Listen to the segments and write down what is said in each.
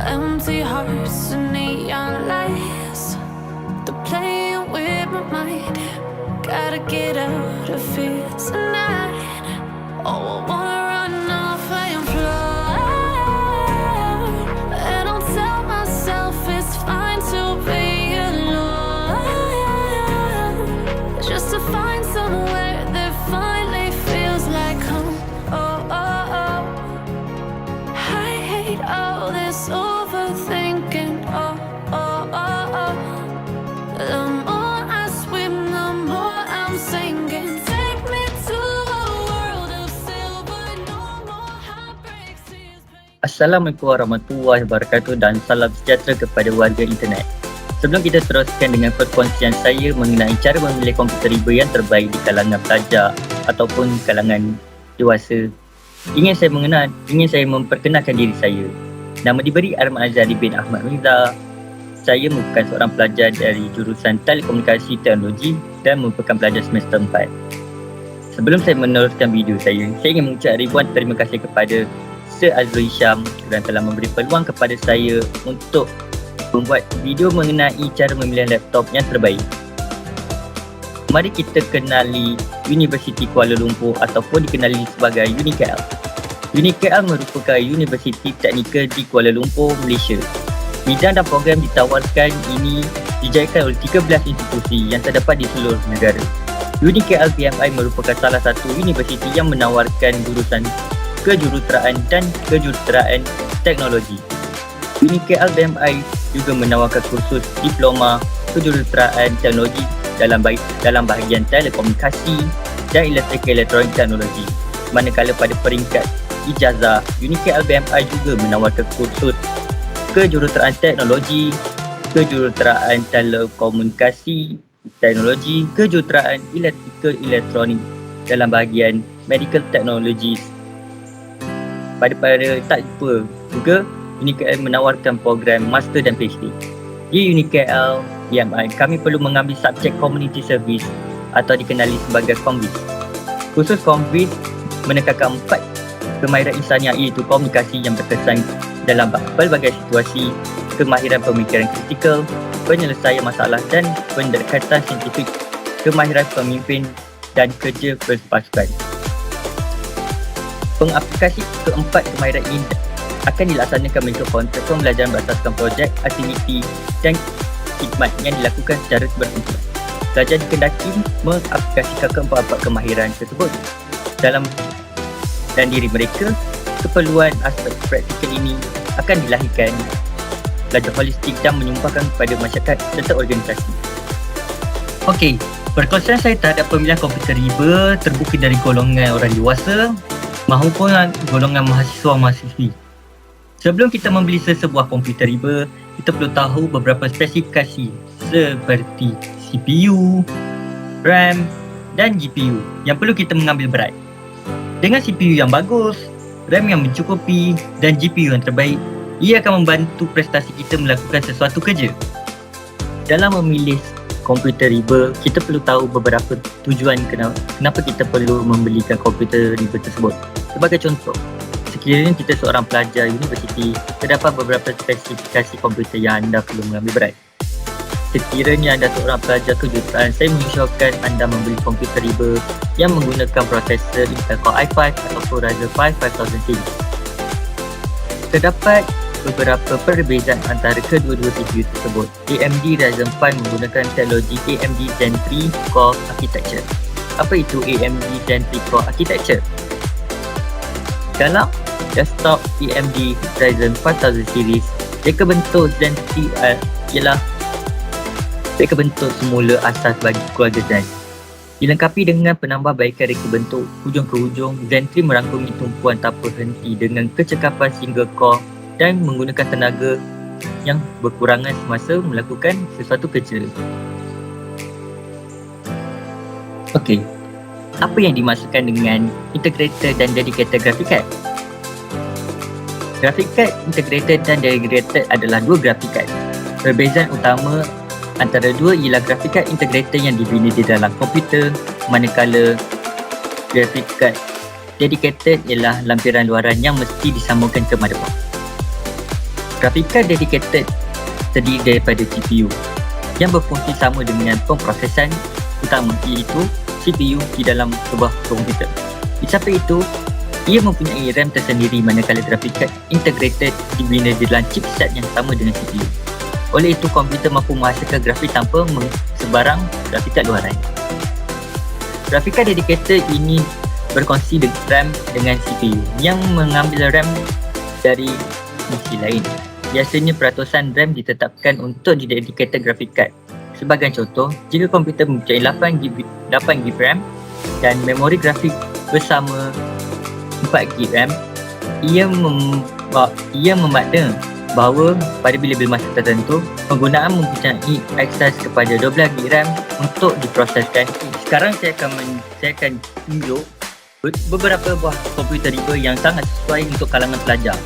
Empty hearts and neon lights, they're playing with my mind. Gotta get out of here tonight. Oh, I wanna run off and fly, and I'll tell myself it's fine to be alone, just to find somewhere that finally feels like home. Oh, oh, oh. I hate all this overthinking. Oh, oh, oh, oh. The more I swim, the more I'm sinking. Take me to a world of silver, no more heartbreaks, tears, pain. Assalamualaikum warahmatullahi wabarakatuh dan salam sejahtera kepada warga internet. Sebelum kita teruskan dengan perkongsian saya mengenai cara memilih komputer riba yang terbaik di kalangan pelajar ataupun kalangan dewasa, ingin saya memperkenalkan diri saya. Nama diberi Arman Azhari bin Ahmad Mirza. Saya merupakan seorang pelajar dari jurusan Telekomunikasi Teknologi dan merupakan pelajar semester 4. Sebelum saya meneruskan video saya ingin mengucap ribuan terima kasih kepada Sir Azrul Hisham kerana telah memberi peluang kepada saya untuk membuat video mengenai cara memilih laptop yang terbaik. Mari kita kenali Universiti Kuala Lumpur ataupun dikenali sebagai UniKL. UniKL merupakan universiti teknikal di Kuala Lumpur, Malaysia. Bidang dan program ditawarkan ini dijayakan oleh 13 institusi yang terdapat di seluruh negara. UniKL BMI merupakan salah satu universiti yang menawarkan jurusan kejuruteraan dan kejuruteraan teknologi. UniKL BMI juga menawarkan kursus diploma kejuruteraan teknologi dalam bahagian telekomunikasi dan elektronik teknologi. Manakala pada peringkat ijazah, UniKL BMI juga menawarkan kursus kejuruteraan teknologi, kejuruteraan telekomunikasi teknologi, kejuruteraan elektronik dalam bahagian medical technologies. Pada tak lupa juga UniKL menawarkan program master dan PhD. Di UniKL BMI, kami perlu mengambil subjek community service atau dikenali sebagai COMVIS. Kursus COMVIS menekankan 4 kemahiran insaniah, iaitu komunikasi yang berkesan dalam pelbagai situasi, kemahiran pemikiran kritikal, penyelesaian masalah dan pendekatan saintifik, kemahiran pemimpin dan kerja berpasukan. Pengaplikasi keempat kemahiran ini akan dilaksanakan mengikut konsep pembelajaran berasaskan projek, aktiviti dan khidmat yang dilakukan secara berkumpulan. Pelajar dikendaki mengaplikasikan keempat-empat kemahiran tersebut dalam dan diri mereka. Keperluan aspek praktikal ini akan dilahirkan belajar holistik dan menyumbangkan kepada masyarakat serta organisasi. Okey, perkongsian saya terhadap pemilihan komputer riba terbukti dari golongan orang dewasa maupun golongan mahasiswa-mahasiswi. Sebelum kita membeli sesebuah komputer riba, kita perlu tahu beberapa spesifikasi seperti CPU, RAM dan GPU yang perlu kita mengambil berat. Dengan CPU yang bagus, RAM yang mencukupi dan GPU yang terbaik, ia akan membantu prestasi kita melakukan sesuatu kerja. Dalam memilih komputer riba, kita perlu tahu beberapa tujuan kenapa kita perlu membelikan komputer riba tersebut. Sebagai contoh, sekiranya kita seorang pelajar universiti, terdapat beberapa spesifikasi komputer yang anda perlu mengambil berat. Sekiranya anda seorang pelajar kejuruteraan, saya mengusulkan anda membeli komputer riba yang menggunakan prosesor Intel Core i5 ataupun Ryzen 5 5000 series. Terdapat beberapa perbezaan antara kedua-dua CPU tersebut. AMD Ryzen 5 menggunakan teknologi AMD Zen 3 Core Architecture. Apa itu AMD Zen 3 Core Architecture? Dalam desktop AMD Ryzen 5000 series, reka bentuk Zen 3 ialah reka bentuk semula asas bagi keluarga Zen. Dilengkapi dengan penambahbaikan reka bentuk hujung ke hujung, Zen 3 merangkumi tumpuan tanpa henti dengan kecekapan single core dan menggunakan tenaga yang berkurangan semasa melakukan sesuatu kerja. Okey, apa yang dimaksudkan dengan integrated dan dedicated graphic card? Graphic card integrated dan dedicated adalah dua graphic card. Perbezaan utama Antara dua ialah graphic card integrated yang dibina di dalam komputer, manakala graphic card dedicated ialah lampiran luaran yang mesti disambungkan ke motherboard. Graphic card dedicated terdiri daripada CPU yang berfungsi sama dengan pemprosesan utama, iaitu CPU di dalam sebuah komputer. Di samping itu, ia mempunyai RAM tersendiri, manakala graphic card integrated dibina di dalam chipset yang sama dengan CPU. Oleh itu, komputer mampu menghasilkan grafik tanpa sebarang grafik card luaran. Graphic card dedicated ini berkongsi RAM dengan CPU yang mengambil RAM dari misi lain. Biasanya peratusan RAM ditetapkan untuk dedicated graphic card. Sebagai contoh, jika komputer mempunyai 8GB RAM dan memori grafik bersama 4GB RAM, ia memakna bahawa pada bila-bila masa tertentu, penggunaan mempunyai akses kepada 12GB RAM untuk diproseskan. Sekarang saya akan tunjuk beberapa buah komputer riba yang sangat sesuai untuk kalangan pelajar.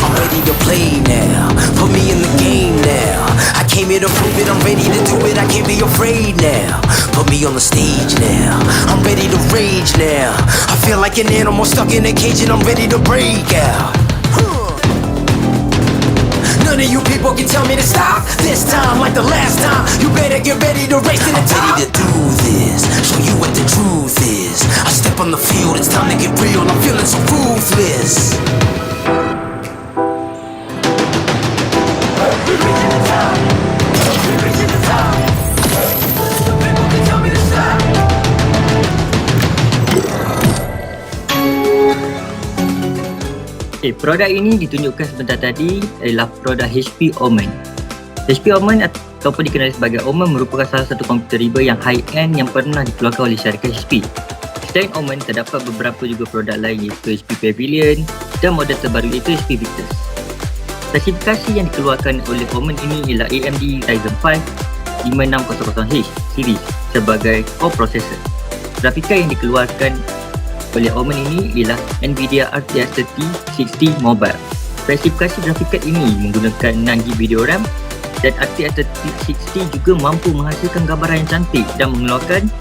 I'm ready to play now. Put me in the game now. I came here to prove it. I'm ready to do it. I can't be afraid now. Put me on the stage now. I'm ready to rage now. I feel like an animal stuck in a cage and I'm ready to break out. None of you people can tell me to stop. This time, like the last time, you better get ready to race to the top. I'm ready to do this, show you what the truth is. I step on the field, it's time to get real. I'm feeling so ruthless. We're reaching the top. We're reaching the top. People can tell me to stop. Produk ini ditunjukkan sebentar tadi adalah produk HP Omen. HP Omen ataupun dikenali sebagai Omen merupakan salah satu komputer riba yang high-end yang pernah dikeluarkan oleh syarikat HP. Selain Omen, terdapat beberapa juga produk lain iaitu HP Pavilion dan model terbaru iaitu HP Victus. Spesifikasi yang dikeluarkan oleh Omen ini ialah AMD Ryzen 5 5600H series sebagai core processor. Grafika yang dikeluarkan oleh Omen ini ialah Nvidia RTX 3060 Mobile. Spesifikasi grafik card ini menggunakan 6GB video RAM dan RTX 3060 juga mampu menghasilkan gambaran yang cantik dan mengeluarkan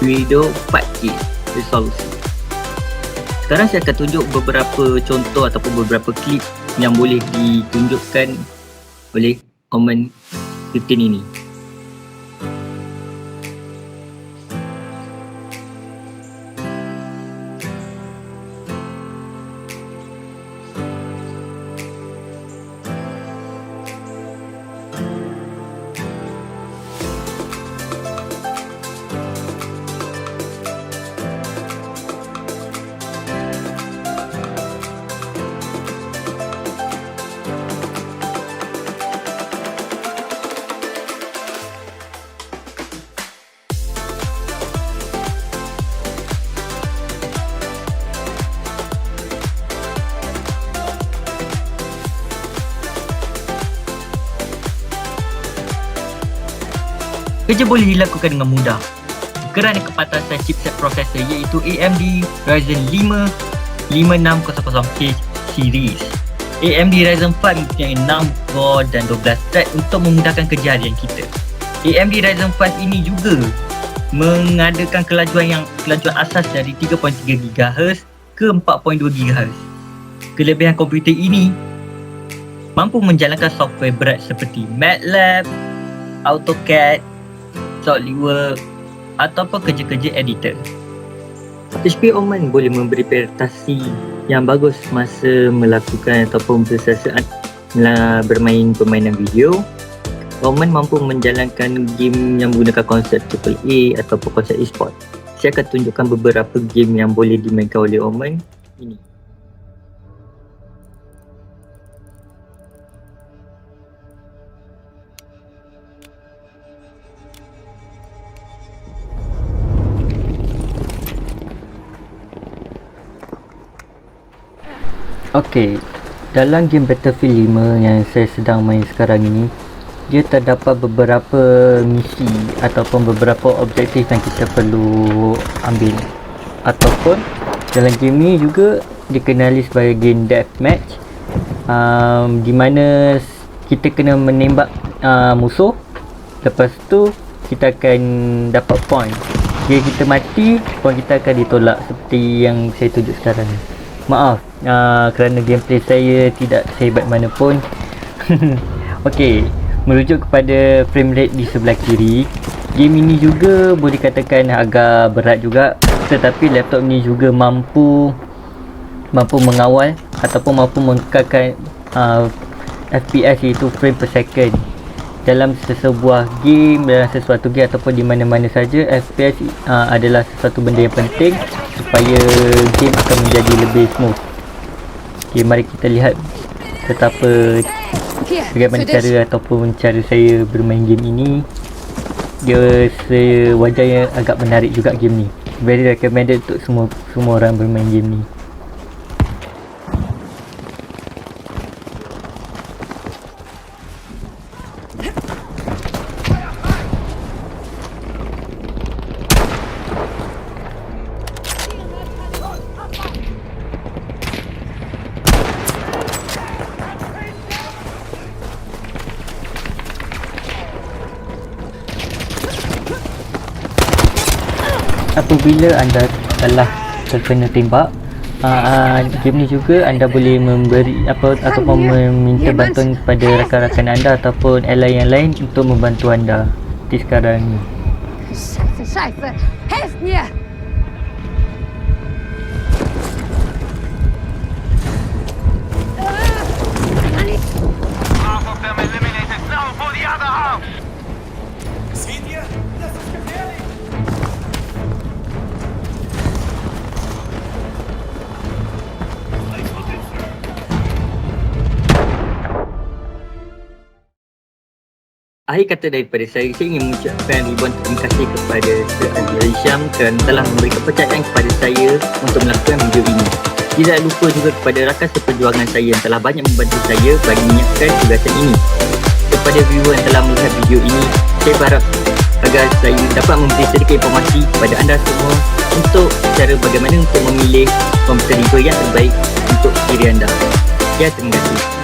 video 4K resolusi. Sekarang saya akan tunjuk beberapa contoh ataupun beberapa klip yang boleh ditunjukkan oleh Omen 15 ini. Kerja boleh dilakukan dengan mudah kerana kepatasan chipset prosesor iaitu AMD Ryzen 5 5600K series. AMD Ryzen 5 mempunyai 6 core dan 12 thread untuk memudahkan kerja harian kita. AMD Ryzen 5 ini juga mengadakan kelajuan asas dari 3.3 GHz ke 4.2 GHz. Kelebihan komputer ini mampu menjalankan software berat seperti MATLAB, AutoCAD, SolidWorks ataupun kerja-kerja editor. HP Omen boleh memberi prestasi yang bagus masa melakukan ataupun bermain permainan video. Omen mampu menjalankan game yang menggunakan konsep AAA ataupun konsep e-sport. Saya akan tunjukkan beberapa game yang boleh dimainkan oleh Omen ini. Okey, dalam game Battlefield 5 yang saya sedang main sekarang ini, dia terdapat beberapa misi ataupun beberapa objektif yang kita perlu ambil. Ataupun dalam game ni juga dikenali sebagai game deathmatch, di mana kita kena menembak musuh. Lepas tu kita akan dapat point. Jika kita mati, point kita akan ditolak seperti yang saya tunjuk sekarang ni. Maaf kerana gameplay saya tidak sehebat mana pun. Okey, merujuk kepada frame rate di sebelah kiri, game ini juga boleh katakan agak berat juga, tetapi laptop ni juga mampu mengawal ataupun mampu mengekalkan FPS iaitu frame per second dalam sesebuah game, dalam sesuatu game ataupun di mana-mana saja. FPS adalah sesuatu benda yang penting supaya game akan menjadi lebih smooth. Okay, mari kita lihat bagaimana cara ataupun cara saya bermain game ini. Dia wajahnya agak menarik juga game ni. Very recommended untuk semua orang bermain game ni. Apabila anda telah terkena tembak, game ni juga anda boleh memberi ataupun meminta bantuan kepada rakan-rakan anda ataupun ally yang lain untuk membantu anda di sekarang ni. Scheiße! Helft mir! Half of them eliminated. Now for the other half. Seht ihr? Das ist gefährlich! Akhir kata daripada saya ingin mengucapkan ribuan terima kasih kepada Sir Azizul Hisham kerana telah memberi kepercayaan kepada saya untuk melakukan video ini. Tidak lupa juga kepada rakan seperjuangan saya yang telah banyak membantu saya bagi menyiapkan tugasan ini. Kepada viewer yang telah melihat video ini, saya berharap agar saya dapat memberi sedikit informasi kepada anda semua untuk cara bagaimana untuk memilih komputer riba yang terbaik untuk diri anda. Ya, terima kasih.